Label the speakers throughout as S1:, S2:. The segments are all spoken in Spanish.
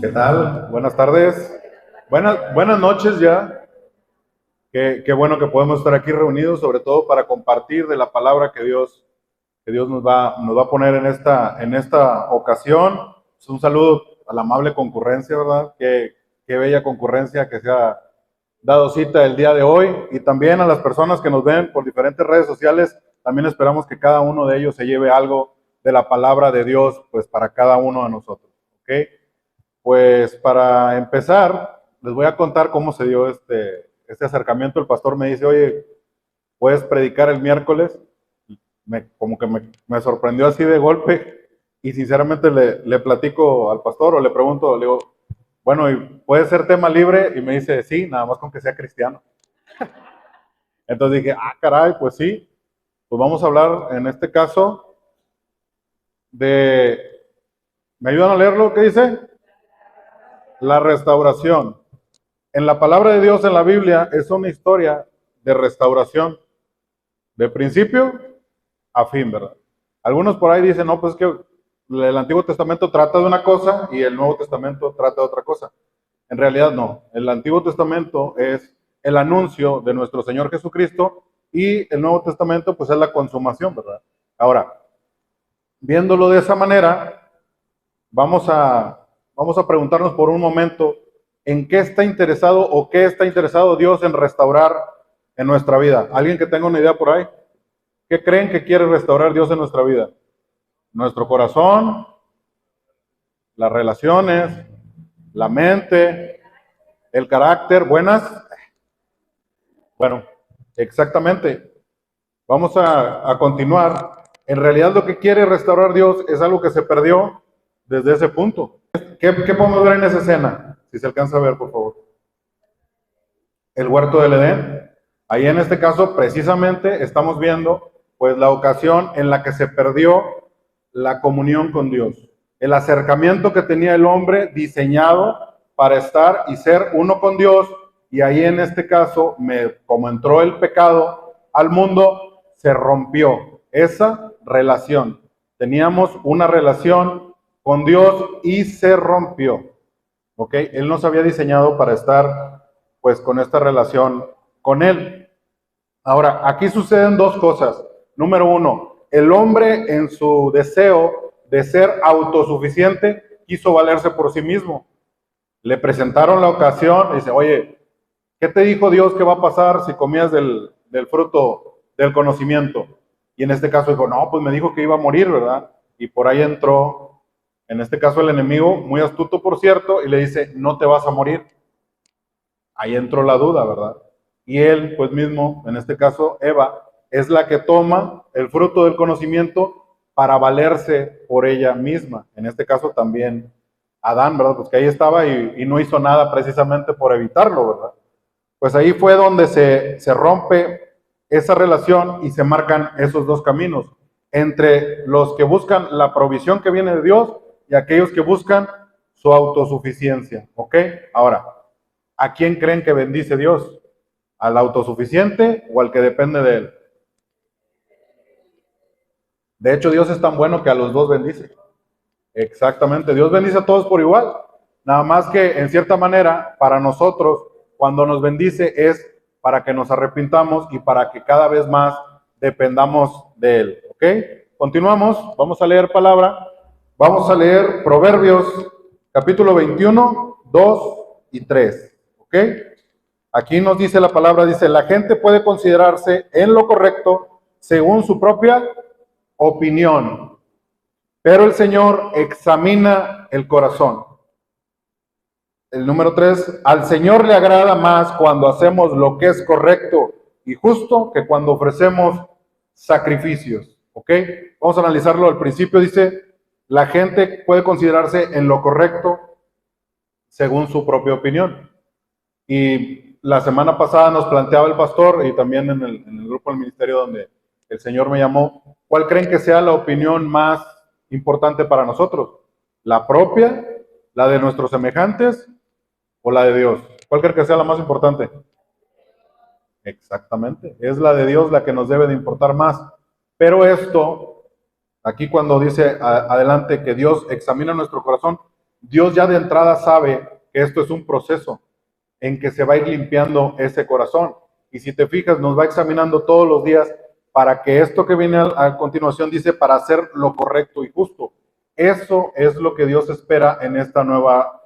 S1: ¿Qué tal? Buenas tardes. Buenas noches ya. Qué bueno que podemos estar aquí reunidos, sobre todo para compartir de la palabra que Dios nos va a poner en esta ocasión. Es un saludo a la amable concurrencia, ¿verdad? Qué bella concurrencia que se ha dado cita el día de hoy. Y también a las personas que nos ven por diferentes redes sociales, también esperamos que cada uno de ellos se lleve algo de la palabra de Dios, pues para cada uno de nosotros. ¿Ok? Pues para empezar, les voy a contar cómo se dio este acercamiento. El pastor me dice, oye, ¿puedes predicar el miércoles? Como que me sorprendió así de golpe y sinceramente le platico al pastor o le pregunto, le digo, bueno, ¿y puede ser tema libre? Y me dice, sí, nada más con que sea cristiano. Entonces dije, caray, pues sí, pues vamos a hablar en este caso de, ¿me ayudan a leerlo? ¿Qué dice? La restauración. En la palabra de Dios en la Biblia es una historia de restauración, de principio a fin, ¿verdad? Algunos por ahí dicen, no, pues es que el Antiguo Testamento trata de una cosa y el Nuevo Testamento trata de otra cosa. En realidad no. El Antiguo Testamento es el anuncio de nuestro Señor Jesucristo y el Nuevo Testamento pues es la consumación, ¿verdad? Ahora, viéndolo de esa manera, vamos a preguntarnos por un momento en qué está interesado o qué está interesado Dios en restaurar en nuestra vida. ¿Alguien que tenga una idea por ahí? ¿Qué creen que quiere restaurar Dios en nuestra vida? Nuestro corazón, las relaciones, la mente, el carácter, buenas. Bueno, exactamente. Vamos a continuar. En realidad lo que quiere restaurar Dios es algo que se perdió desde ese punto. ¿Qué podemos ver en esa escena? Si se alcanza a ver, por favor. El huerto del Edén. Ahí en este caso, precisamente, estamos viendo pues la ocasión en la que se perdió la comunión con Dios. El acercamiento que tenía el hombre diseñado para estar y ser uno con Dios. Y ahí en este caso, como entró el pecado al mundo, se rompió esa relación. Teníamos una relación con Dios y se rompió. ¿Ok? Él nos había diseñado para estar pues con esta relación con Él. Ahora, aquí suceden dos cosas. Número uno, el hombre en su deseo de ser autosuficiente quiso valerse por sí mismo. Le presentaron la ocasión y dice, oye, ¿qué te dijo Dios que va a pasar si comías del fruto del conocimiento? Y en este caso dijo, no, pues me dijo que iba a morir, ¿verdad? Y por ahí entró, en este caso el enemigo, muy astuto por cierto, y le dice, no te vas a morir. Ahí entró la duda, ¿verdad? Y él, pues mismo, en este caso Eva, es la que toma el fruto del conocimiento para valerse por ella misma. En este caso también Adán, ¿verdad? Pues que ahí estaba y no hizo nada precisamente por evitarlo, ¿verdad? Pues ahí fue donde se rompe esa relación y se marcan esos dos caminos, entre los que buscan la provisión que viene de Dios y aquellos que buscan su autosuficiencia, ¿ok? Ahora, ¿a quién creen que bendice Dios? ¿Al autosuficiente o al que depende de él? De hecho, Dios es tan bueno que a los dos bendice. Exactamente, Dios bendice a todos por igual. Nada más que, en cierta manera, para nosotros, cuando nos bendice es para que nos arrepintamos y para que cada vez más dependamos de Él. ¿Ok? Continuamos, vamos a leer palabra. Vamos a leer Proverbios, capítulo 21, 2 y 3. ¿Ok? Aquí nos dice la palabra, dice, la gente puede considerarse en lo correcto según su propia opinión, pero el Señor examina el corazón. El número 3, al Señor le agrada más cuando hacemos lo que es correcto y justo que cuando ofrecemos sacrificios. ¿Ok? Vamos a analizarlo al principio. Dice, la gente puede considerarse en lo correcto según su propia opinión. Y la semana pasada nos planteaba el pastor y también en el grupo del ministerio donde el Señor me llamó, ¿cuál creen que sea la opinión más importante para nosotros? ¿La propia, la de nuestros semejantes o la de Dios? ¿Cuál creen que sea la más importante? Exactamente, es la de Dios la que nos debe de importar más. Pero esto, aquí cuando dice adelante que Dios examina nuestro corazón, Dios ya de entrada sabe que esto es un proceso en que se va a ir limpiando ese corazón. Y si te fijas, nos va examinando todos los días para que esto que viene a continuación dice para hacer lo correcto y justo. Eso es lo que Dios espera en esta nueva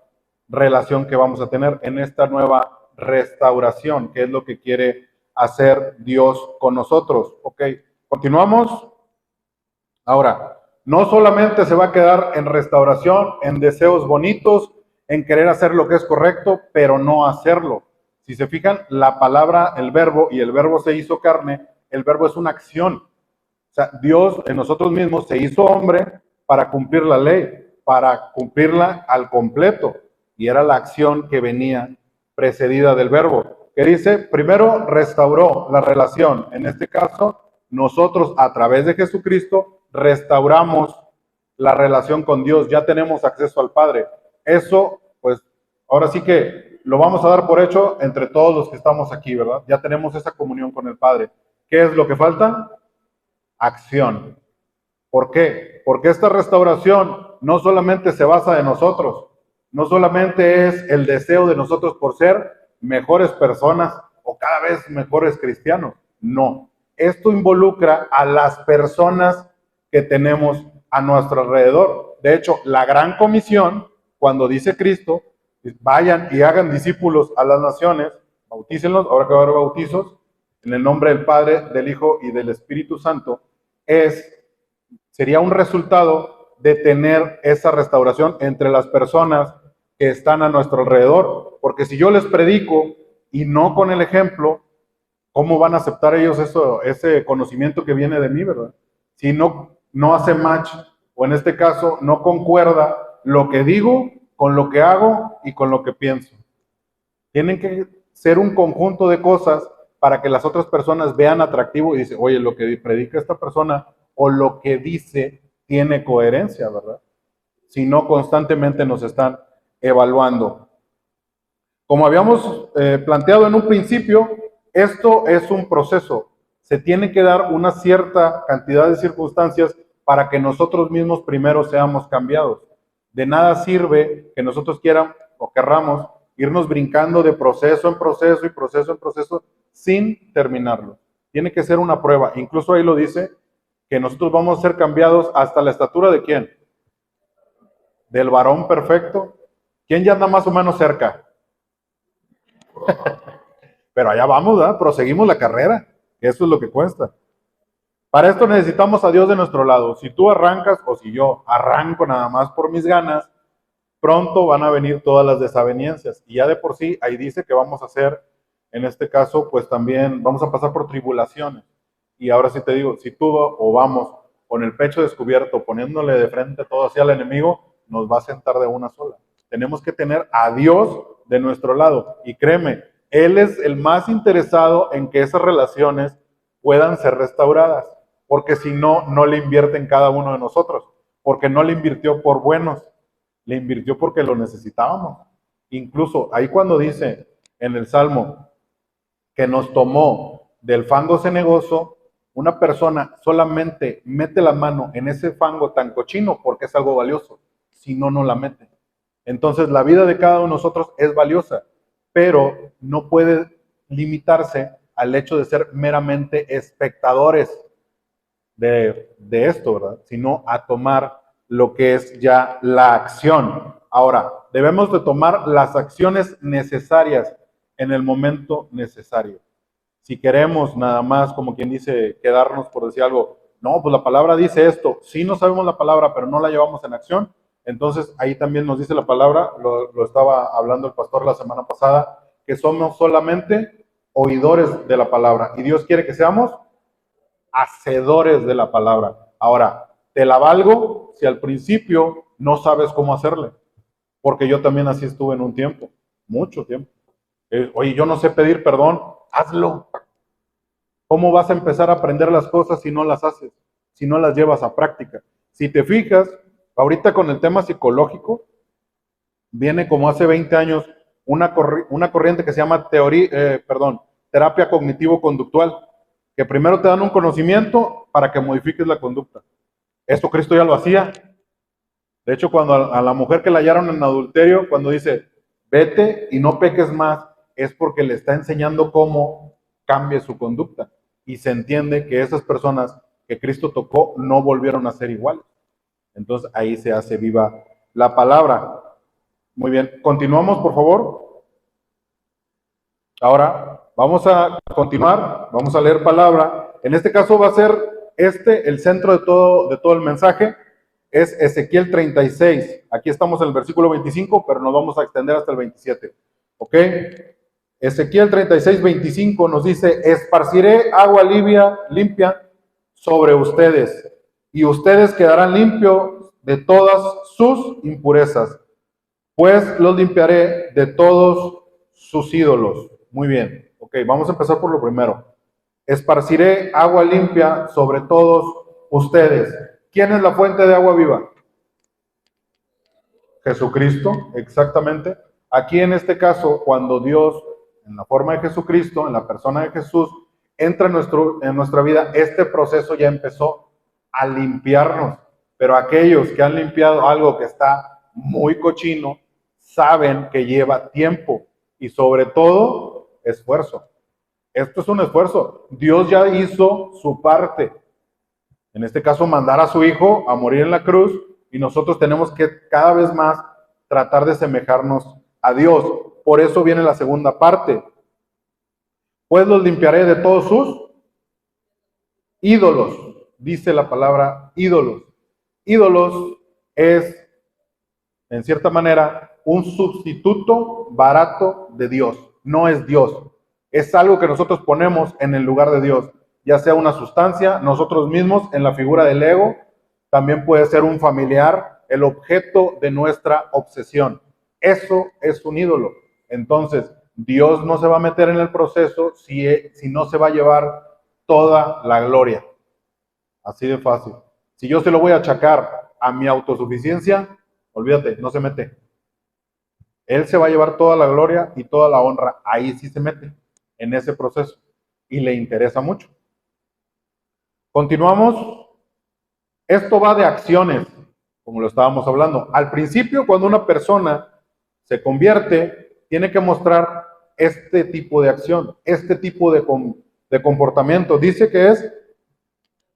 S1: relación que vamos a tener, en esta nueva restauración, que es lo que quiere hacer Dios con nosotros. Ok, continuamos. Ahora, no solamente se va a quedar en restauración, en deseos bonitos, en querer hacer lo que es correcto, pero no hacerlo. Si se fijan, la palabra, el verbo, y el verbo se hizo carne, el verbo es una acción. O sea, Dios en nosotros mismos se hizo hombre para cumplir la ley, para cumplirla al completo. Y era la acción que venía precedida del verbo. Que dice, primero restauró la relación. En este caso, nosotros a través de Jesucristo restauramos la relación con Dios. Ya tenemos acceso al Padre. Eso, pues, ahora sí que lo vamos a dar por hecho entre todos los que estamos aquí, ¿verdad? Ya tenemos esa comunión con el Padre. ¿Qué es lo que falta? Acción. ¿Por qué? Porque esta restauración no solamente se basa en nosotros, no solamente es el deseo de nosotros por ser mejores personas o cada vez mejores cristianos. No. Esto involucra a las personas que tenemos a nuestro alrededor. De hecho, la gran comisión, cuando dice Cristo, vayan y hagan discípulos a las naciones, bautícenlos, ahora que va a haber bautizos, en el nombre del Padre, del Hijo y del Espíritu Santo, sería un resultado de tener esa restauración entre las personas que están a nuestro alrededor. Porque si yo les predico y no con el ejemplo, ¿cómo van a aceptar ellos ese conocimiento que viene de mí, verdad? Si no hace match, o en este caso, no concuerda lo que digo con lo que hago y con lo que pienso. Tienen que ser un conjunto de cosas para que las otras personas vean atractivo y dicen, oye, lo que predica esta persona o lo que dice tiene coherencia, ¿verdad? Si no, constantemente nos están evaluando. Como habíamos planteado en un principio, esto es un proceso. Se tiene que dar una cierta cantidad de circunstancias para que nosotros mismos primero seamos cambiados. De nada sirve que nosotros queramos o querramos irnos brincando de proceso en proceso y proceso en proceso sin terminarlo. Tiene que ser una prueba. Incluso ahí lo dice, que nosotros vamos a ser cambiados hasta la estatura de ¿quién? Del varón perfecto. ¿Quién ya anda más o menos cerca? Pero allá vamos, ¿verdad? Proseguimos la carrera. Eso es lo que cuesta. Para esto necesitamos a Dios de nuestro lado. Si tú arrancas o si yo arranco nada más por mis ganas, pronto van a venir todas las desavenencias. Y ya de por sí, ahí dice que vamos a hacer, en este caso, pues también vamos a pasar por tribulaciones. Y ahora sí te digo, si tú o vamos con el pecho descubierto, poniéndole de frente todo hacia el enemigo, nos va a sentar de una sola. Tenemos que tener a Dios de nuestro lado. Y créeme, Él es el más interesado en que esas relaciones puedan ser restauradas. Porque si no, no le invierte en cada uno de nosotros. Porque no le invirtió por buenos, le invirtió porque lo necesitábamos. Incluso ahí cuando dice en el Salmo que nos tomó del fango cenagoso, una persona solamente mete la mano en ese fango tan cochino porque es algo valioso, si no, no la mete. Entonces la vida de cada uno de nosotros es valiosa, pero no puede limitarse al hecho de ser meramente espectadores de esto, ¿verdad? Sino a tomar lo que es ya la acción. Ahora, debemos de tomar las acciones necesarias en el momento necesario. Si queremos nada más, como quien dice, quedarnos por decir algo, no, pues la palabra dice esto, sí no sabemos la palabra, pero no la llevamos en acción, entonces ahí también nos dice la palabra, lo estaba hablando el pastor la semana pasada, que somos solamente oidores de la palabra, y Dios quiere que seamos hacedores de la palabra. Ahora, te la valgo si al principio no sabes cómo hacerle, porque yo también así estuve en un tiempo, mucho tiempo. Oye, yo no sé pedir perdón, hazlo. ¿Cómo vas a empezar a aprender las cosas si no las haces? Si no las llevas a práctica. Si te fijas, ahorita con el tema psicológico, viene como hace 20 años una corriente que se llama terapia cognitivo-conductual, que primero te dan un conocimiento para que modifiques la conducta. Esto Cristo ya lo hacía. De hecho, cuando a la mujer que la hallaron en adulterio, cuando dice, vete y no peques más, es porque le está enseñando cómo cambie su conducta. Y se entiende que esas personas que Cristo tocó no volvieron a ser iguales. Entonces ahí se hace viva la palabra. Muy bien, continuamos por favor. Ahora vamos a continuar, vamos a leer palabra. En este caso va a ser el centro de todo el mensaje. Es Ezequiel 36. Aquí estamos en el versículo 25, pero nos vamos a extender hasta el 27. ¿Ok? Ezequiel 36, 25 nos dice, esparciré agua limpia sobre ustedes, y ustedes quedarán limpios de todas sus impurezas, pues los limpiaré de todos sus ídolos. Muy bien. Ok, vamos a empezar por lo primero. Esparciré agua limpia sobre todos ustedes. ¿Quién es la fuente de agua viva? Jesucristo, exactamente. Aquí en este caso, cuando Dios, en la forma de Jesucristo, en la persona de Jesús, entra en nuestra vida, este proceso ya empezó a limpiarnos. Pero aquellos que han limpiado algo que está muy cochino, saben que lleva tiempo y sobre todo esfuerzo. Esto es un esfuerzo. Dios ya hizo su parte. En este caso, mandar a su Hijo a morir en la cruz, y nosotros tenemos que cada vez más tratar de semejarnos a Dios. Por eso viene la segunda parte. Pues los limpiaré de todos sus ídolos. Dice la palabra ídolos. Ídolos es, en cierta manera, un sustituto barato de Dios. No es Dios. Es algo que nosotros ponemos en el lugar de Dios, ya sea una sustancia, nosotros mismos en la figura del ego, también puede ser un familiar, el objeto de nuestra obsesión. Eso es un ídolo. Entonces, Dios no se va a meter en el proceso si no se va a llevar toda la gloria. Así de fácil. Si yo se lo voy a achacar a mi autosuficiencia, olvídate, no se mete. Él se va a llevar toda la gloria y toda la honra. Ahí sí se mete, en ese proceso. Y le interesa mucho. Continuamos. Esto va de acciones, como lo estábamos hablando. Al principio, cuando una persona se convierte, tiene que mostrar este tipo de acción, este tipo de comportamiento. Dice que es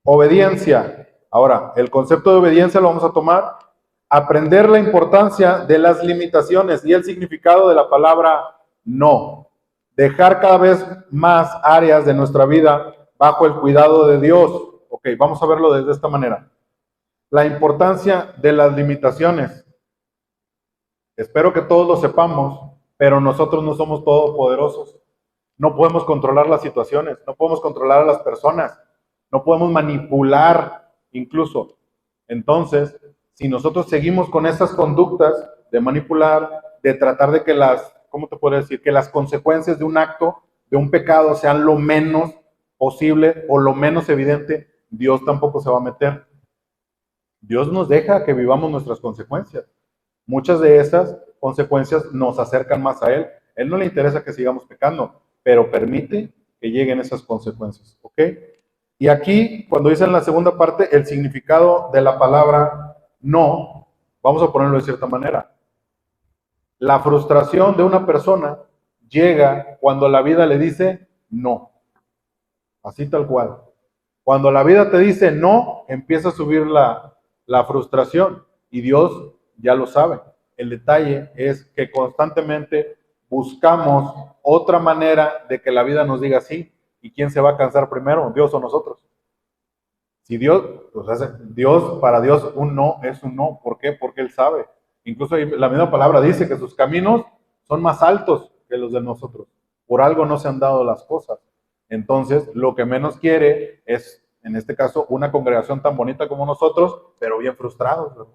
S1: obediencia. Ahora, el concepto de obediencia lo vamos a tomar, aprender la importancia de las limitaciones y el significado de la palabra no. Dejar cada vez más áreas de nuestra vida bajo el cuidado de Dios. Ok, vamos a verlo desde esta manera. La importancia de las limitaciones. Espero que todos lo sepamos, pero nosotros no somos todopoderosos. No podemos controlar las situaciones, no podemos controlar a las personas, no podemos manipular incluso. Entonces, si nosotros seguimos con esas conductas de manipular, de tratar de que ¿cómo te puedo decir? Que las consecuencias de un acto, de un pecado, sean lo menos posible o lo menos evidente, Dios tampoco se va a meter. Dios nos deja que vivamos nuestras consecuencias. Muchas de esas consecuencias nos acercan más a Él. Él no le interesa que sigamos pecando, pero permite que lleguen esas consecuencias. ¿Ok? Y aquí, cuando dice en la segunda parte, el significado de la palabra no, vamos a ponerlo de cierta manera. La frustración de una persona llega cuando la vida le dice no. Así tal cual. Cuando la vida te dice no, empieza a subir la frustración, y Dios ya lo sabe. El detalle es que constantemente buscamos otra manera de que la vida nos diga sí. ¿Y quién se va a cansar primero, Dios o nosotros? Si Dios, para Dios un no es un no. ¿Por qué? Porque Él sabe. Incluso la misma palabra dice que sus caminos son más altos que los de nosotros. Por algo no se han dado las cosas. Entonces, lo que menos quiere es, en este caso, una congregación tan bonita como nosotros, pero bien frustrados, ¿verdad?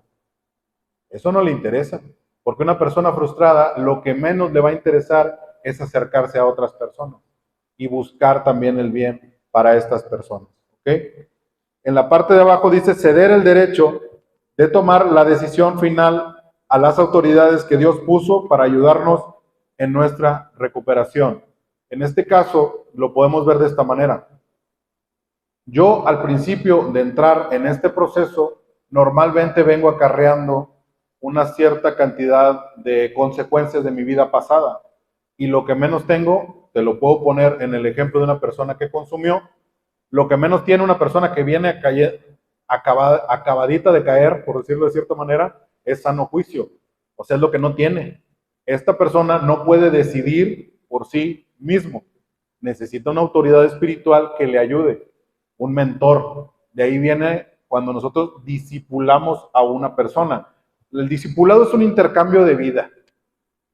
S1: Eso no le interesa, porque una persona frustrada lo que menos le va a interesar es acercarse a otras personas y buscar también el bien para estas personas. ¿Ok? En la parte de abajo dice ceder el derecho de tomar la decisión final a las autoridades que Dios puso para ayudarnos en nuestra recuperación. En este caso, lo podemos ver de esta manera. Yo, al principio de entrar en este proceso, normalmente vengo acarreando una cierta cantidad de consecuencias de mi vida pasada. Y lo que menos tengo, te lo puedo poner en el ejemplo de una persona que consumió, lo que menos tiene una persona que viene a caer, acabadita de caer, por decirlo de cierta manera, es sano juicio. O sea, es lo que no tiene. Esta persona no puede decidir por sí mismo. Necesita una autoridad espiritual que le ayude, un mentor. De ahí viene cuando nosotros discipulamos a una persona. El discipulado es un intercambio de vida.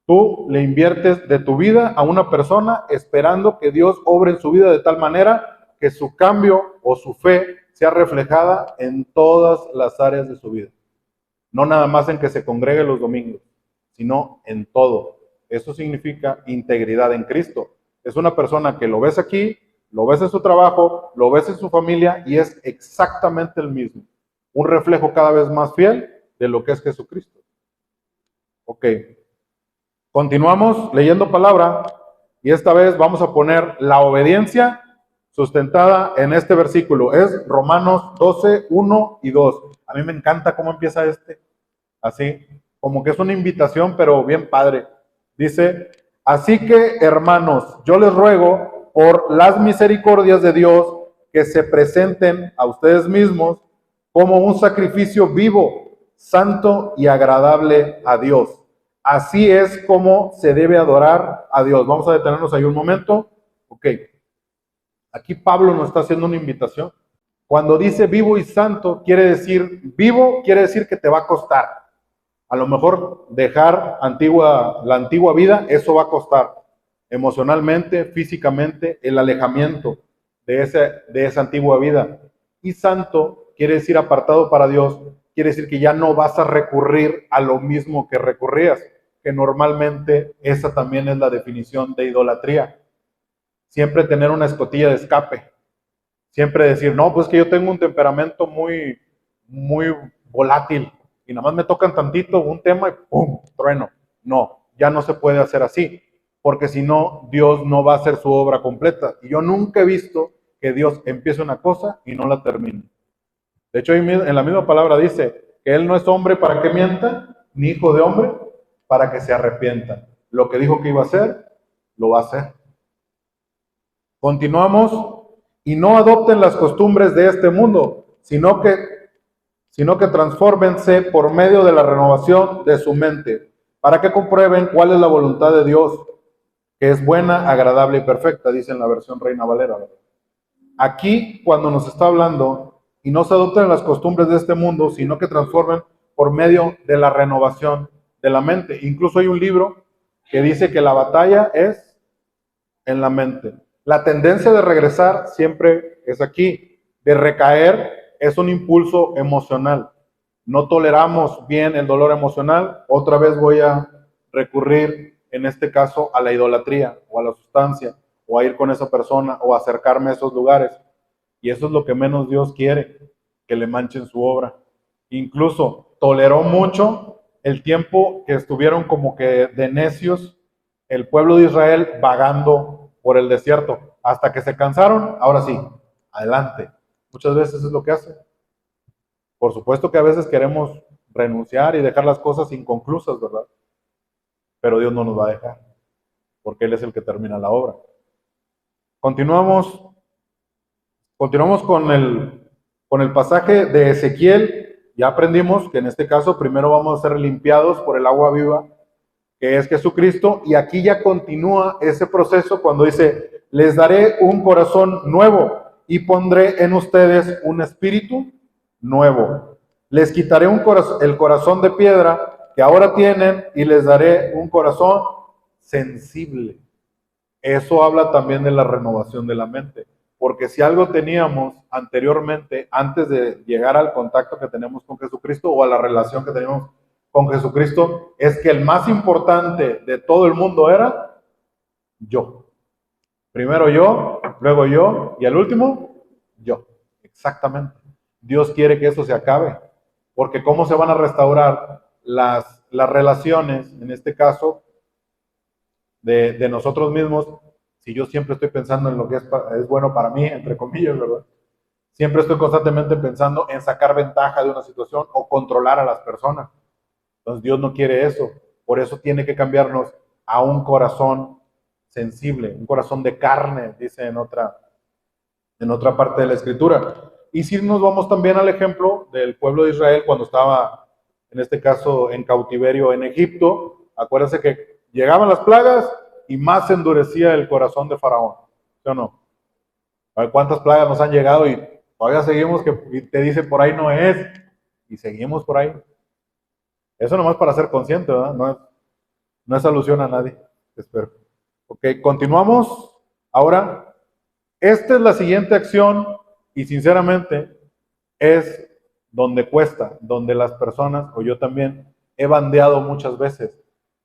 S1: Tú le inviertes de tu vida a una persona esperando que Dios obre en su vida de tal manera que su cambio o su fe sea reflejada en todas las áreas de su vida. No nada más en que se congregue los domingos, sino en todo. Eso significa integridad en Cristo. Es una persona que lo ves aquí, lo ves en su trabajo, lo ves en su familia y es exactamente el mismo. Un reflejo cada vez más fiel de lo que es Jesucristo. Ok. Continuamos leyendo palabra y esta vez vamos a poner la obediencia sustentada en este versículo. Es Romanos 12, 1 y 2. A mí me encanta cómo empieza así, como que es una invitación, pero bien padre. Dice, así que hermanos, yo les ruego por las misericordias de Dios que se presenten a ustedes mismos como un sacrificio vivo, santo y agradable a Dios. Así es como se debe adorar a Dios. Vamos a detenernos ahí un momento. Ok. Aquí Pablo nos está haciendo una invitación. Cuando dice vivo y santo, quiere decir, vivo quiere decir que te va a costar. A lo mejor dejar la antigua vida, eso va a costar. Emocionalmente, físicamente, el alejamiento de esa antigua vida. Y santo quiere decir apartado para Dios, quiere decir que ya no vas a recurrir a lo mismo que recurrías, que normalmente esa también es la definición de idolatría. Siempre tener una escotilla de escape. Siempre decir, no, pues que yo tengo un temperamento muy, muy volátil y nada más me tocan tantito un tema y ¡pum! Trueno. No, ya no se puede hacer así, porque si no, Dios no va a hacer su obra completa. Y yo nunca he visto que Dios empiece una cosa y no la termine. De hecho, en la misma palabra dice que Él no es hombre para que mienta, ni hijo de hombre para que se arrepienta. Lo que dijo que iba a hacer, lo va a hacer. Continuamos. Y no adopten las costumbres de este mundo, sino que transfórmense por medio de la renovación de su mente, para que comprueben cuál es la voluntad de Dios, que es buena, agradable y perfecta, dice en la versión Reina Valera. Aquí, cuando nos está hablando, y no se adopten las costumbres de este mundo, sino que transformen por medio de la renovación de la mente. Incluso hay un libro que dice que la batalla es en la mente. La tendencia de regresar siempre es aquí. De recaer es un impulso emocional. No toleramos bien el dolor emocional. Otra vez voy a recurrir, en este caso, a la idolatría o a la sustancia, o a ir con esa persona o a acercarme a esos lugares. Y eso es lo que menos Dios quiere, que le manchen su obra. Incluso toleró mucho el tiempo que estuvieron como que de necios el pueblo de Israel vagando por el desierto, hasta que se cansaron, ahora sí, adelante. Muchas veces es lo que hace. Por supuesto que a veces queremos renunciar y dejar las cosas inconclusas, ¿verdad? Pero Dios no nos va a dejar, porque Él es el que termina la obra. Continuamos con el pasaje de Ezequiel. Ya aprendimos que en este caso primero vamos a ser limpiados por el agua viva, que es Jesucristo, y aquí ya continúa ese proceso cuando dice, les daré un corazón nuevo y pondré en ustedes un espíritu nuevo. Les quitaré el corazón de piedra que ahora tienen y les daré un corazón sensible. Eso habla también de la renovación de la mente, porque si algo teníamos anteriormente, antes de llegar al contacto que tenemos con Jesucristo o a la relación que tenemos con Jesucristo, es que el más importante de todo el mundo era yo. Primero yo, luego yo y al último yo. Exactamente. Dios quiere que eso se acabe, porque ¿cómo se van a restaurar las relaciones, en este caso, de nosotros mismos, si yo siempre estoy pensando en lo que es bueno para mí, entre comillas, ¿verdad? Siempre estoy constantemente pensando en sacar ventaja de una situación o controlar a las personas. Entonces Dios no quiere eso. Por eso tiene que cambiarnos a un corazón sensible, un corazón de carne, dice en otra parte de la escritura. Y si nos vamos también al ejemplo del pueblo de Israel cuando estaba, en este caso, en cautiverio en Egipto, acuérdense que llegaban las plagas y más se endurecía el corazón de Faraón, ¿sí o no? A ver cuántas plagas nos han llegado y todavía seguimos que te dicen por ahí no es, y seguimos por ahí. Eso nomás para ser consciente, ¿verdad? No es alusión a nadie, espero. Ok, continuamos. Ahora, esta es la siguiente acción y sinceramente es donde cuesta, donde las personas, o yo también, he bandeado muchas veces.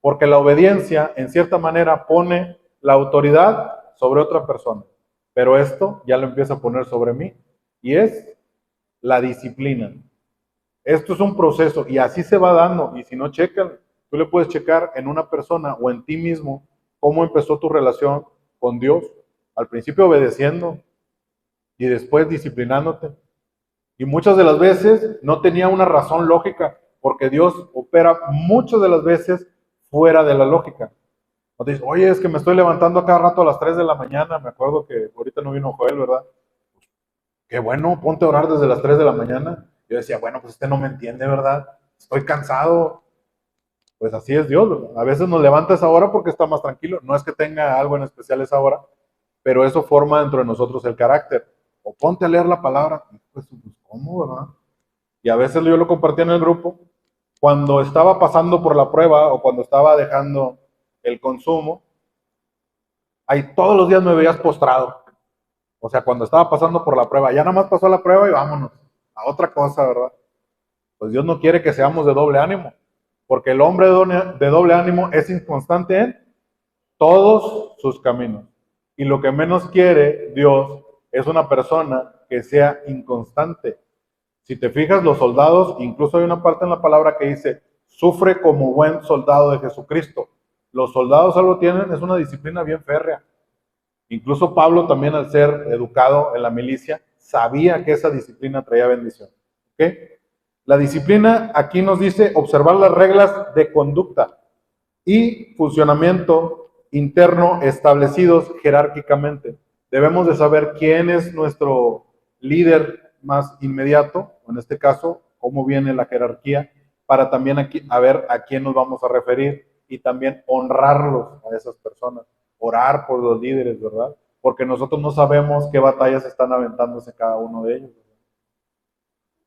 S1: Porque la obediencia, en cierta manera, pone la autoridad sobre otra persona. Pero esto ya lo empieza a poner sobre mí. Y es la disciplina. Esto es un proceso y así se va dando. Y si no checan, tú le puedes checar en una persona o en ti mismo cómo empezó tu relación con Dios. Al principio obedeciendo y después disciplinándote. Y muchas de las veces no tenía una razón lógica, porque Dios opera muchas de las veces fuera de la lógica. O te dices, oye, es que me estoy levantando a cada rato a las 3 de la mañana. Me acuerdo que ahorita no vino Joel, ¿verdad? Qué bueno, ponte a orar desde las 3 de la mañana. Yo decía, bueno, pues este no me entiende, ¿verdad? Estoy cansado. Pues así es Dios, ¿verdad? A veces nos levanta esa hora porque está más tranquilo. No es que tenga algo en especial esa hora, pero eso forma dentro de nosotros el carácter. O ponte a leer la palabra. Pues, ¿cómo, verdad? Y a veces yo lo compartía en el grupo. Cuando estaba pasando por la prueba o cuando estaba dejando el consumo, ahí todos los días me veías postrado. O sea, cuando estaba pasando por la prueba, ya nada más pasó la prueba y vámonos a otra cosa, ¿verdad? Pues Dios no quiere que seamos de doble ánimo, porque el hombre de doble ánimo es inconstante en todos sus caminos. Y lo que menos quiere Dios es una persona que sea inconstante. Si te fijas, los soldados, incluso hay una parte en la palabra que dice, sufre como buen soldado de Jesucristo. Los soldados algo tienen, es una disciplina bien férrea. Incluso Pablo también al ser educado en la milicia, sabía que esa disciplina traía bendición. ¿Ok? La disciplina aquí nos dice observar las reglas de conducta y funcionamiento interno establecidos jerárquicamente. Debemos de saber quién es nuestro líder más inmediato, en este caso, cómo viene la jerarquía, para también aquí a ver a quién nos vamos a referir y también honrarlos a esas personas, orar por los líderes, ¿verdad? Porque nosotros no sabemos qué batallas están aventándose cada uno de ellos. ¿Verdad?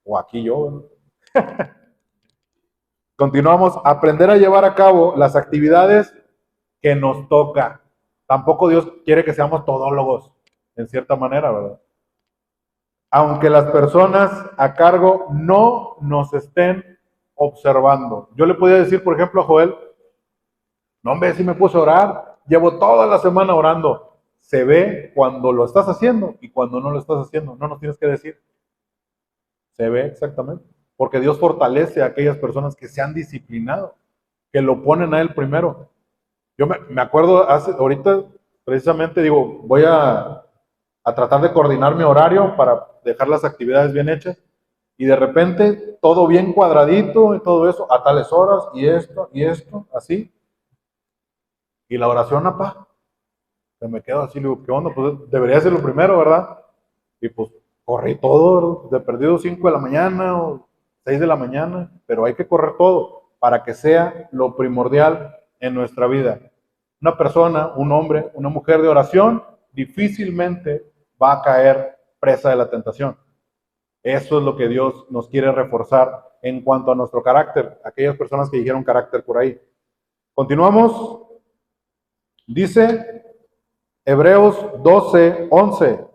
S1: O aquí yo, ¿verdad? Continuamos, aprender a llevar a cabo las actividades que nos toca. Tampoco Dios quiere que seamos todólogos, en cierta manera, ¿verdad? Aunque las personas a cargo no nos estén observando. Yo le podía decir, por ejemplo, a Joel, no, hombre, si me puse a orar, llevo toda la semana orando. Se ve cuando lo estás haciendo y cuando no lo estás haciendo. No nos tienes que decir. Se ve exactamente. Porque Dios fortalece a aquellas personas que se han disciplinado, que lo ponen a Él primero. Yo me acuerdo, ahorita precisamente digo, voy a tratar de coordinar mi horario para dejar las actividades bien hechas. Y de repente todo bien cuadradito y todo eso, a tales horas, y esto, así. Y la oración, apá, se me quedo así, digo, ¿qué onda? Pues debería ser lo primero, ¿verdad? Y pues corrí todo, de perdido 5 de la mañana o 6 de la mañana, pero hay que correr todo para que sea lo primordial en nuestra vida. Una persona, un hombre, una mujer de oración difícilmente va a caer presa de la tentación. Eso es lo que Dios nos quiere reforzar en cuanto a nuestro carácter. Aquellas personas que dijeron carácter por ahí. Continuamos. Dice Hebreos 12:11.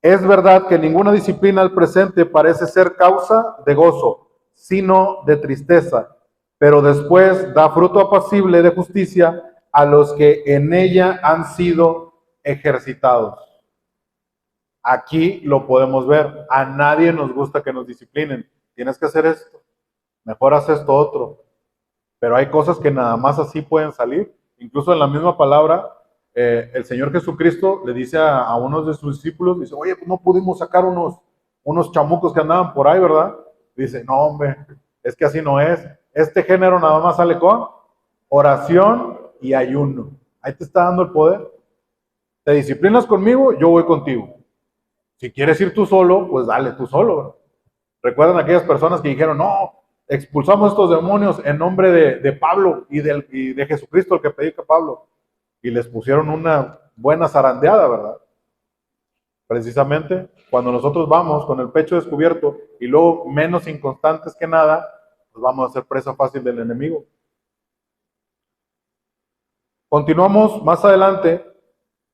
S1: Es verdad que ninguna disciplina al presente parece ser causa de gozo, sino de tristeza, pero después da fruto apacible de justicia a los que en ella han sido ejercitados. Aquí lo podemos ver. A nadie nos gusta que nos disciplinen. Tienes que hacer esto, mejor haz esto otro. Pero hay cosas que nada más así pueden salir. Incluso en la misma palabra, el Señor Jesucristo le dice a unos de sus discípulos, dice, oye, pues no pudimos sacar unos chamucos que andaban por ahí, ¿verdad? Dice, no, hombre, es que así no es. Este género nada más sale con oración y ayuno. Ahí te está dando el poder. Te disciplinas conmigo, yo voy contigo. Si quieres ir tú solo, pues dale tú solo, ¿verdad? Recuerdan aquellas personas que dijeron, no, expulsamos estos demonios en nombre de Pablo y de Jesucristo, el que predica Pablo. Y les pusieron una buena zarandeada, ¿verdad? Precisamente cuando nosotros vamos con el pecho descubierto y luego menos inconstantes que nada, pues vamos a ser presa fácil del enemigo. Continuamos más adelante,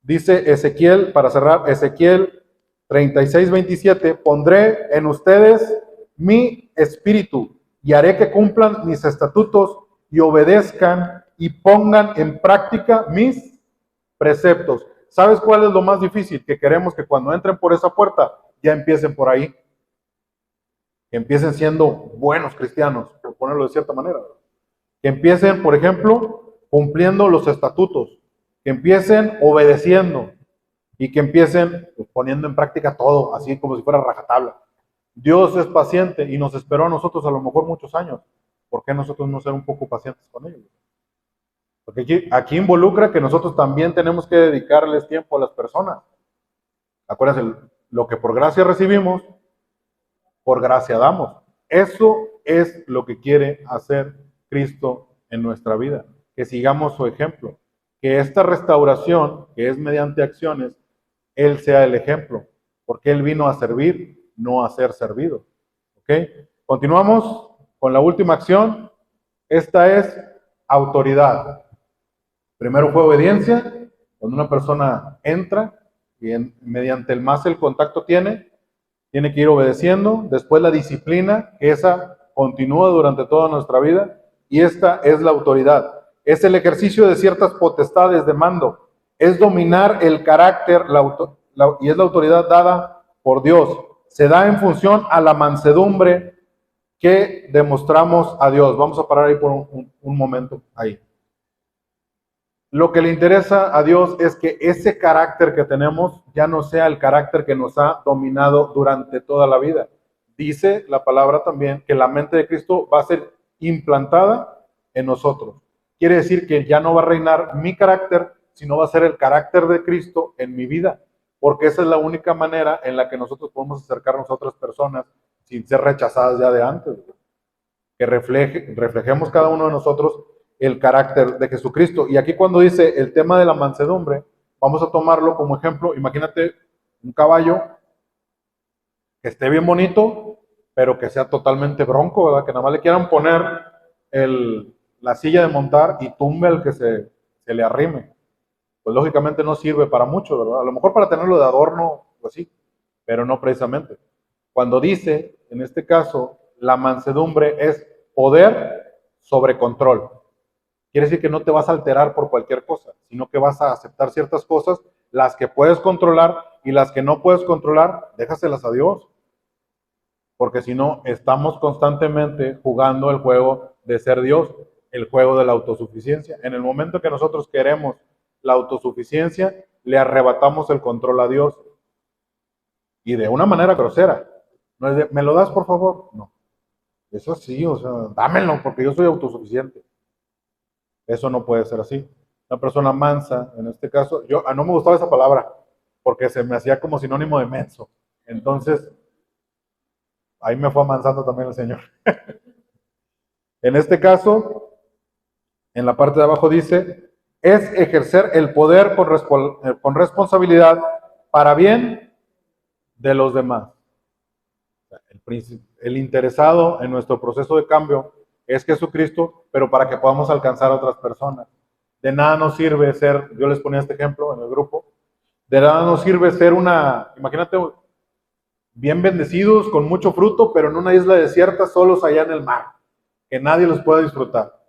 S1: dice Ezequiel, para cerrar, Ezequiel 36:27, pondré en ustedes mi espíritu y haré que cumplan mis estatutos y obedezcan y pongan en práctica mis preceptos. ¿Sabes cuál es lo más difícil? Que queremos que cuando entren por esa puerta ya empiecen por ahí, que empiecen siendo buenos cristianos, por ponerlo de cierta manera. Que empiecen, por ejemplo, cumpliendo los estatutos, que empiecen obedeciendo y que empiecen pues, poniendo en práctica todo, así como si fuera rajatabla. Dios es paciente y nos esperó a nosotros a lo mejor muchos años. ¿Por qué nosotros no ser un poco pacientes con ellos? Porque aquí involucra que nosotros también tenemos que dedicarles tiempo a las personas. Acuérdense, lo que por gracia recibimos, por gracia damos. Eso es lo que quiere hacer Cristo en nuestra vida. Que sigamos su ejemplo. Que esta restauración, que es mediante acciones, Él sea el ejemplo. Porque Él vino a servir, no a ser servido. ¿Ok? Continuamos con la última acción. Esta es autoridad. Primero fue obediencia, cuando una persona entra y mediante el más el contacto tiene que ir obedeciendo. Después la disciplina, que esa continúa durante toda nuestra vida. Y esta es la autoridad. Es el ejercicio de ciertas potestades de mando. Es dominar el carácter y es la autoridad dada por Dios. Se da en función a la mansedumbre que demostramos a Dios. Vamos a parar ahí por un momento ahí. Lo que le interesa a Dios es que ese carácter que tenemos ya no sea el carácter que nos ha dominado durante toda la vida. Dice la palabra también que la mente de Cristo va a ser implantada en nosotros. Quiere decir que ya no va a reinar mi carácter, sino va a ser el carácter de Cristo en mi vida. Porque esa es la única manera en la que nosotros podemos acercarnos a otras personas sin ser rechazadas ya de antes. Que reflejemos cada uno de nosotros el carácter de Jesucristo. Y aquí cuando dice el tema de la mansedumbre, vamos a tomarlo como ejemplo. Imagínate un caballo que esté bien bonito, pero que sea totalmente bronco, ¿verdad? Que nada más le quieran poner la silla de montar y tumbe al que se le arrime. Pues lógicamente no sirve para mucho, ¿verdad? A lo mejor para tenerlo de adorno, pues sí, pero no precisamente. Cuando dice, en este caso, la mansedumbre es poder sobre control. Quiere decir que no te vas a alterar por cualquier cosa, sino que vas a aceptar ciertas cosas, las que puedes controlar y las que no puedes controlar, déjaselas a Dios. Porque si no, estamos constantemente jugando el juego de ser Dios, el juego de la autosuficiencia. En el momento que nosotros queremos la autosuficiencia, le arrebatamos el control a Dios. Y de una manera grosera. No es de, ¿me lo das por favor? No. Eso sí, o sea, dámelo porque yo soy autosuficiente. Eso no puede ser así. Una persona mansa, en este caso, no me gustaba esa palabra porque se me hacía como sinónimo de menso. Entonces, ahí me fue amansando también el Señor. En este caso, en la parte de abajo dice, es ejercer el poder con responsabilidad para bien de los demás. El interesado en nuestro proceso de cambio es Jesucristo, pero para que podamos alcanzar a otras personas. De nada nos sirve ser, yo les ponía este ejemplo en el grupo, de nada nos sirve ser imagínate, bien bendecidos, con mucho fruto, pero en una isla desierta, solos allá en el mar, que nadie los pueda disfrutar.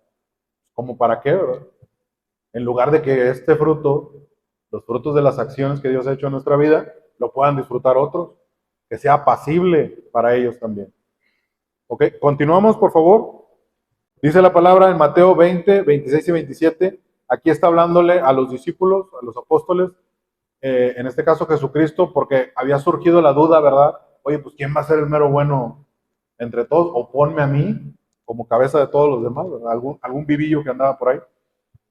S1: ¿Cómo para qué, verdad? En lugar de que este fruto, los frutos de las acciones que Dios ha hecho en nuestra vida, lo puedan disfrutar otros, que sea apacible para ellos también. Ok, continuamos por favor. Dice la palabra en Mateo 20, 26 y 27. Aquí está hablándole a los discípulos, a los apóstoles, en este caso Jesucristo, porque había surgido la duda, ¿verdad? Oye, pues ¿quién va a ser el mero bueno entre todos? O ponme a mí. como cabeza de todos los demás, ¿verdad? Algún vivillo que andaba por ahí.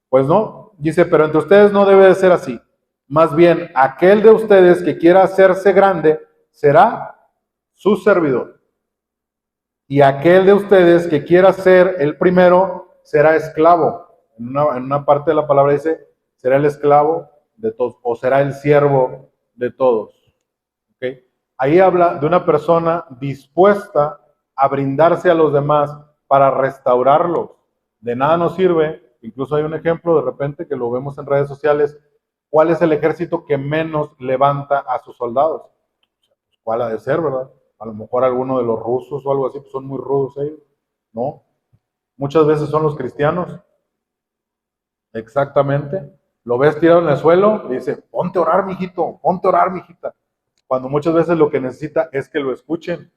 S1: Pues no, dice, pero entre ustedes no debe de ser así. Más bien, aquel de ustedes que quiera hacerse grande será su servidor. Y aquel de ustedes que quiera ser el primero será esclavo. En una parte de la palabra dice, será el esclavo de todos o será el siervo de todos. ¿Okay? Ahí habla de una persona dispuesta a brindarse a los demás para restaurarlos. De nada nos sirve, incluso hay un ejemplo de repente que lo vemos en redes sociales, ¿cuál es el ejército que menos levanta a sus soldados? ¿Cuál ha de ser, verdad? A lo mejor alguno de los rusos o algo así, pues son muy rudos ellos. No, muchas veces son los cristianos. Exactamente. Lo ves tirado en el suelo y dice, ponte a orar, mijito, ponte a orar, mijita. Cuando muchas veces lo que necesita es que lo escuchen.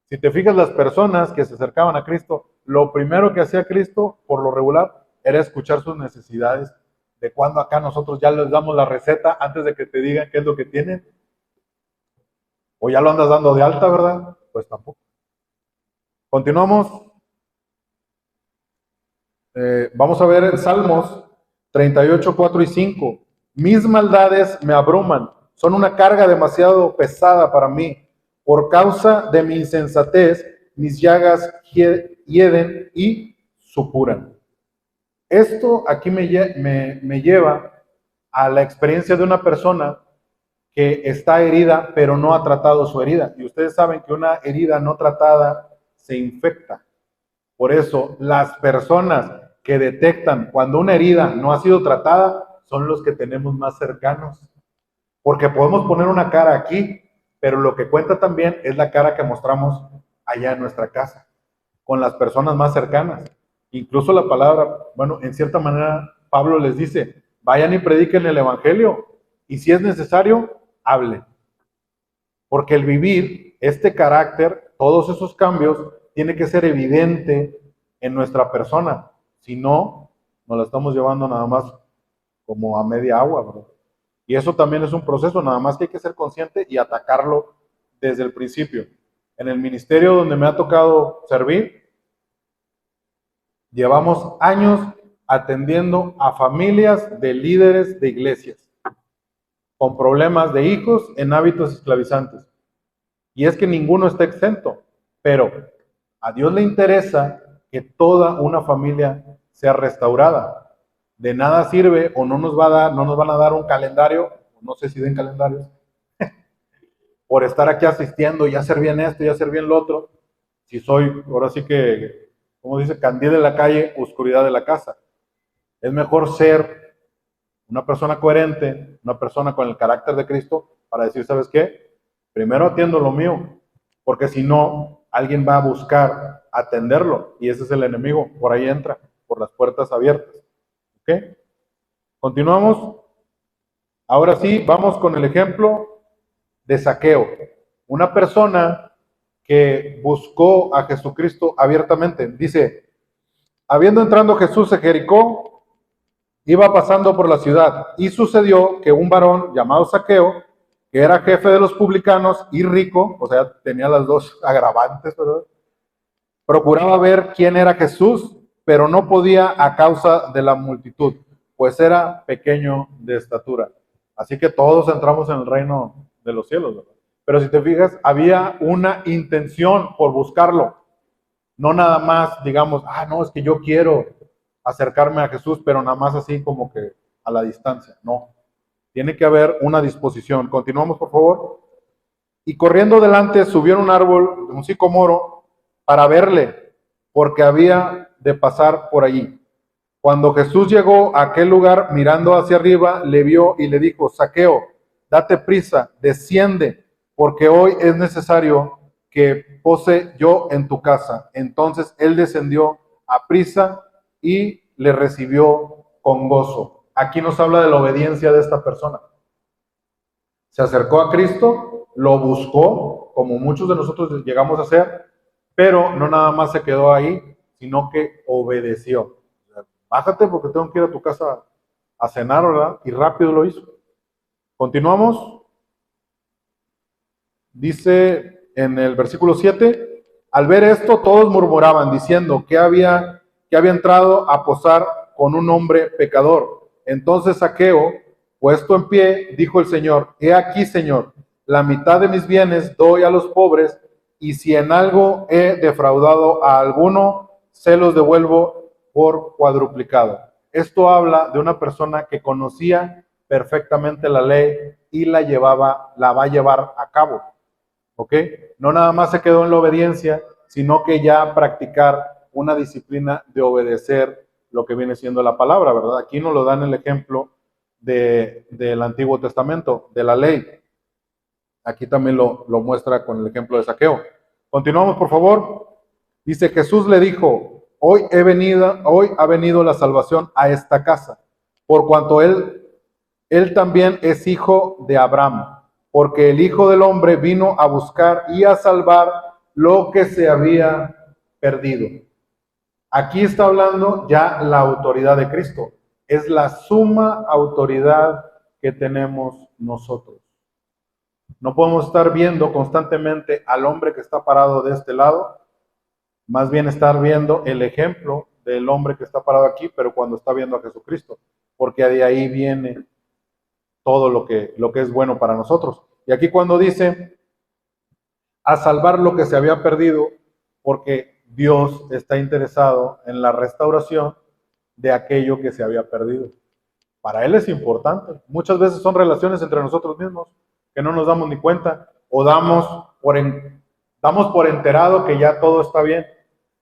S1: Si te fijas, las personas que se acercaban a Cristo, lo primero que hacía Cristo, por lo regular, era escuchar sus necesidades. De cuando acá nosotros ya les damos la receta antes de que te digan qué es lo que tienen. O ya lo andas dando de alta, ¿verdad? Pues tampoco. Continuamos. Vamos a ver Salmos 38, 4 y 5. Mis maldades me abruman, son una carga demasiado pesada para mí. Por causa de mi insensatez, mis llagas hieden y supuran. Esto aquí me lleva a la experiencia de una persona que está herida, pero no ha tratado su herida. Y ustedes saben que una herida no tratada se infecta. Por eso, las personas que detectan cuando una herida no ha sido tratada son los que tenemos más cercanos. Porque podemos poner una cara aquí, pero lo que cuenta también es la cara que mostramos allá en nuestra casa, con las personas más cercanas. Incluso la palabra, bueno, en cierta manera, Pablo les dice, vayan y prediquen el evangelio, y si es necesario, hablen. Porque el vivir este carácter, todos esos cambios, tiene que ser evidente en nuestra persona. Si no, nos la estamos llevando nada más como a media agua, ¿verdad? Y eso también es un proceso, nada más que hay que ser consciente y atacarlo desde el principio. En el ministerio donde me ha tocado servir, llevamos años atendiendo a familias de líderes de iglesias con problemas de hijos en hábitos esclavizantes. Y es que ninguno está exento, pero a Dios le interesa que toda una familia sea restaurada. De nada sirve o no nos van a dar un calendario, no sé si den calendarios, por estar aquí asistiendo y hacer bien esto y hacer bien lo otro, si soy, ahora sí que, como dice, candil de la calle, oscuridad de la casa. Es mejor ser una persona coherente, una persona con el carácter de Cristo, para decir, ¿sabes qué? Primero atiendo lo mío, porque si no, alguien va a buscar atenderlo, y ese es el enemigo, por ahí entra, por las puertas abiertas. ¿Ok? Continuamos. Ahora sí, vamos con el ejemplo de Zaqueo. Una persona que buscó a Jesucristo abiertamente. Dice, habiendo entrado Jesús en Jericó, iba pasando por la ciudad, y sucedió que un varón llamado Zaqueo, que era jefe de los publicanos y rico, o sea, tenía las dos agravantes, ¿verdad? Procuraba ver quién era Jesús, pero no podía a causa de la multitud, pues era pequeño de estatura. Así que todos entramos en el reino de los cielos, ¿verdad? Pero si te fijas, había una intención por buscarlo. No nada más, digamos, no, es que yo quiero acercarme a Jesús, pero nada más así como que a la distancia. No, tiene que haber una disposición. Continuamos, por favor. Y corriendo delante subió en un árbol, un sicomoro, para verle, porque había de pasar por allí. Cuando Jesús llegó a aquel lugar, mirando hacia arriba, le vio y le dijo, Zaqueo, date prisa, desciende, porque hoy es necesario que pose yo en tu casa. Entonces él descendió a prisa y le recibió con gozo. Aquí nos habla de la obediencia de esta persona. Se acercó a Cristo, lo buscó, como muchos de nosotros llegamos a hacer, pero no nada más se quedó ahí, sino que obedeció. Bájate porque tengo que ir a tu casa a cenar, ¿verdad? Y rápido lo hizo. Continuamos. Dice en el versículo 7, Al ver esto, todos murmuraban, diciendo que había entrado a posar con un hombre pecador. Entonces Zaqueo, puesto en pie, dijo el Señor: He aquí, Señor, la mitad de mis bienes doy a los pobres, y si en algo he defraudado a alguno, se los devuelvo por cuadruplicado. Esto habla de una persona que conocía perfectamente la ley y la va a llevar a cabo. ¿Ok? No nada más se quedó en la obediencia, sino que ya practicar una disciplina de obedecer lo que viene siendo la palabra, ¿verdad? Aquí nos lo dan el ejemplo del Antiguo Testamento, de la ley. Aquí también lo muestra con el ejemplo de Zaqueo. Continuamos, por favor. Dice: Jesús le dijo: hoy ha venido la salvación a esta casa, por cuanto él también es hijo de Abraham, porque el Hijo del Hombre vino a buscar y a salvar lo que se había perdido. Aquí está hablando ya la autoridad de Cristo. Es la suma autoridad que tenemos nosotros. No podemos estar viendo constantemente al hombre que está parado de este lado, más bien estar viendo el ejemplo del hombre que está parado aquí, pero cuando está viendo a Jesucristo, porque de ahí viene todo lo que es bueno para nosotros. Y aquí cuando dice a salvar lo que se había perdido, porque Dios está interesado en la restauración de aquello que se había perdido. Para Él es importante. Muchas veces son relaciones entre nosotros mismos que no nos damos ni cuenta, o damos por enterado que ya todo está bien.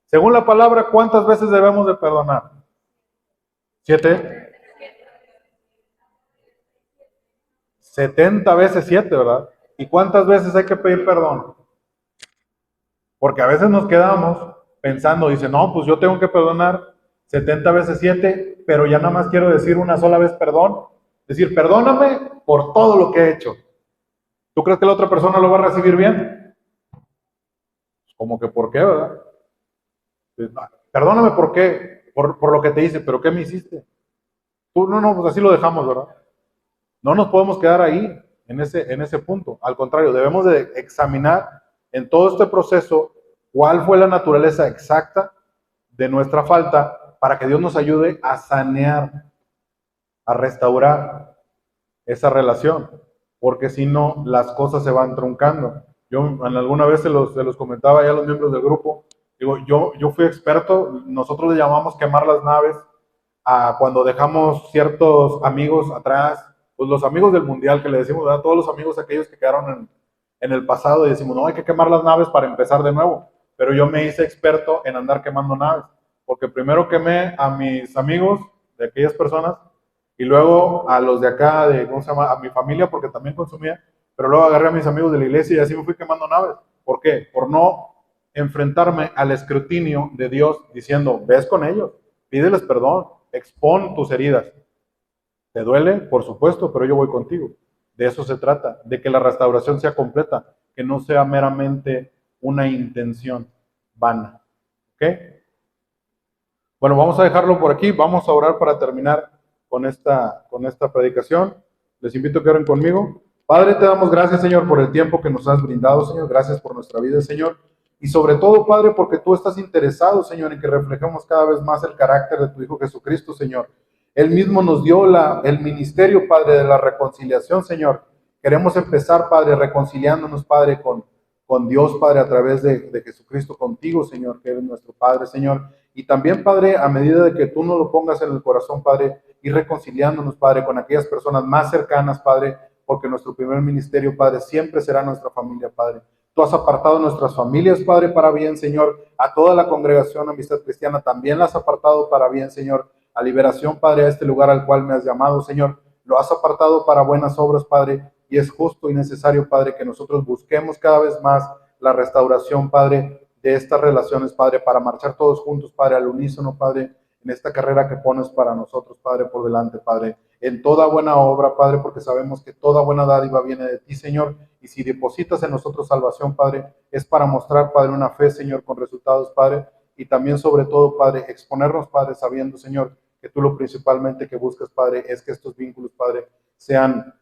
S1: Según la palabra, ¿cuántas veces debemos de perdonar? 7. 70 veces 7, ¿verdad? ¿Y cuántas veces hay que pedir perdón? Porque a veces nos quedamos pensando, dice, no, pues yo tengo que perdonar 70 veces 7, pero ya nada más quiero decir una sola vez perdón. Decir, perdóname por todo lo que he hecho. ¿Tú crees que la otra persona lo va a recibir bien? Como que, ¿por qué, verdad? Perdóname por qué, por lo que te hice, pero ¿qué me hiciste? Tú, no, pues así lo dejamos, ¿verdad? No nos podemos quedar ahí, en ese punto. Al contrario, debemos de examinar en todo este proceso cuál fue la naturaleza exacta de nuestra falta para que Dios nos ayude a sanear, a restaurar esa relación, porque si no, las cosas se van truncando. Yo alguna vez se los comentaba ya a los miembros del grupo, digo, yo fui experto, nosotros le llamamos quemar las naves a cuando dejamos ciertos amigos atrás, pues los amigos del mundial que le decimos, ¿verdad? Todos los amigos aquellos que quedaron en el pasado, y decimos, no, hay que quemar las naves para empezar de nuevo. Pero yo me hice experto en andar quemando naves, porque primero quemé a mis amigos de aquellas personas, y luego a los de acá, ¿cómo se llama? A mi familia, porque también consumía, pero luego agarré a mis amigos de la iglesia y así me fui quemando naves. ¿Por qué? Por no enfrentarme al escrutinio de Dios diciendo, ves con ellos, pídeles perdón, expón tus heridas. ¿Te duele? Por supuesto, pero yo voy contigo. De eso se trata, de que la restauración sea completa, que no sea meramente una intención vana. ¿Ok? Bueno, vamos a dejarlo por aquí, vamos a orar para terminar con esta predicación. Les invito a que oren conmigo. Padre, te damos gracias, Señor, por el tiempo que nos has brindado, Señor. Gracias por nuestra vida, Señor. Y sobre todo, Padre, porque tú estás interesado, Señor, en que reflejemos cada vez más el carácter de tu Hijo Jesucristo, Señor. Él mismo nos dio el ministerio, Padre, de la reconciliación, Señor. Queremos empezar, Padre, reconciliándonos, Padre, con Dios, Padre, a través de Jesucristo, contigo, Señor, que eres nuestro Padre, Señor. Y también, Padre, a medida de que tú nos lo pongas en el corazón, Padre, ir reconciliándonos, Padre, con aquellas personas más cercanas, Padre, porque nuestro primer ministerio, Padre, siempre será nuestra familia, Padre. Tú has apartado nuestras familias, Padre, para bien, Señor. A toda la congregación Amistad Cristiana también las has apartado para bien, Señor. A liberación, Padre, a este lugar al cual me has llamado, Señor. Lo has apartado para buenas obras, Padre, y es justo y necesario, Padre, que nosotros busquemos cada vez más la restauración, Padre, de estas relaciones, Padre, para marchar todos juntos, Padre, al unísono, Padre, en esta carrera que pones para nosotros, Padre, por delante, Padre, en toda buena obra, Padre, porque sabemos que toda buena dádiva viene de ti, Señor, y si depositas en nosotros salvación, Padre, es para mostrar, Padre, una fe, Señor, con resultados, Padre, y también, sobre todo, Padre, exponernos, Padre, sabiendo, Señor, que tú lo principalmente que buscas, Padre, es que estos vínculos, Padre, sean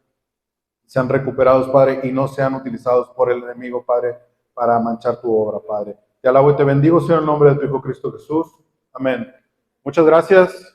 S1: recuperados, Padre, y no sean utilizados por el enemigo, Padre, para manchar tu obra, Padre. Te alabo y te bendigo, Señor, en el nombre de tu Hijo Cristo Jesús. Amén. Muchas gracias.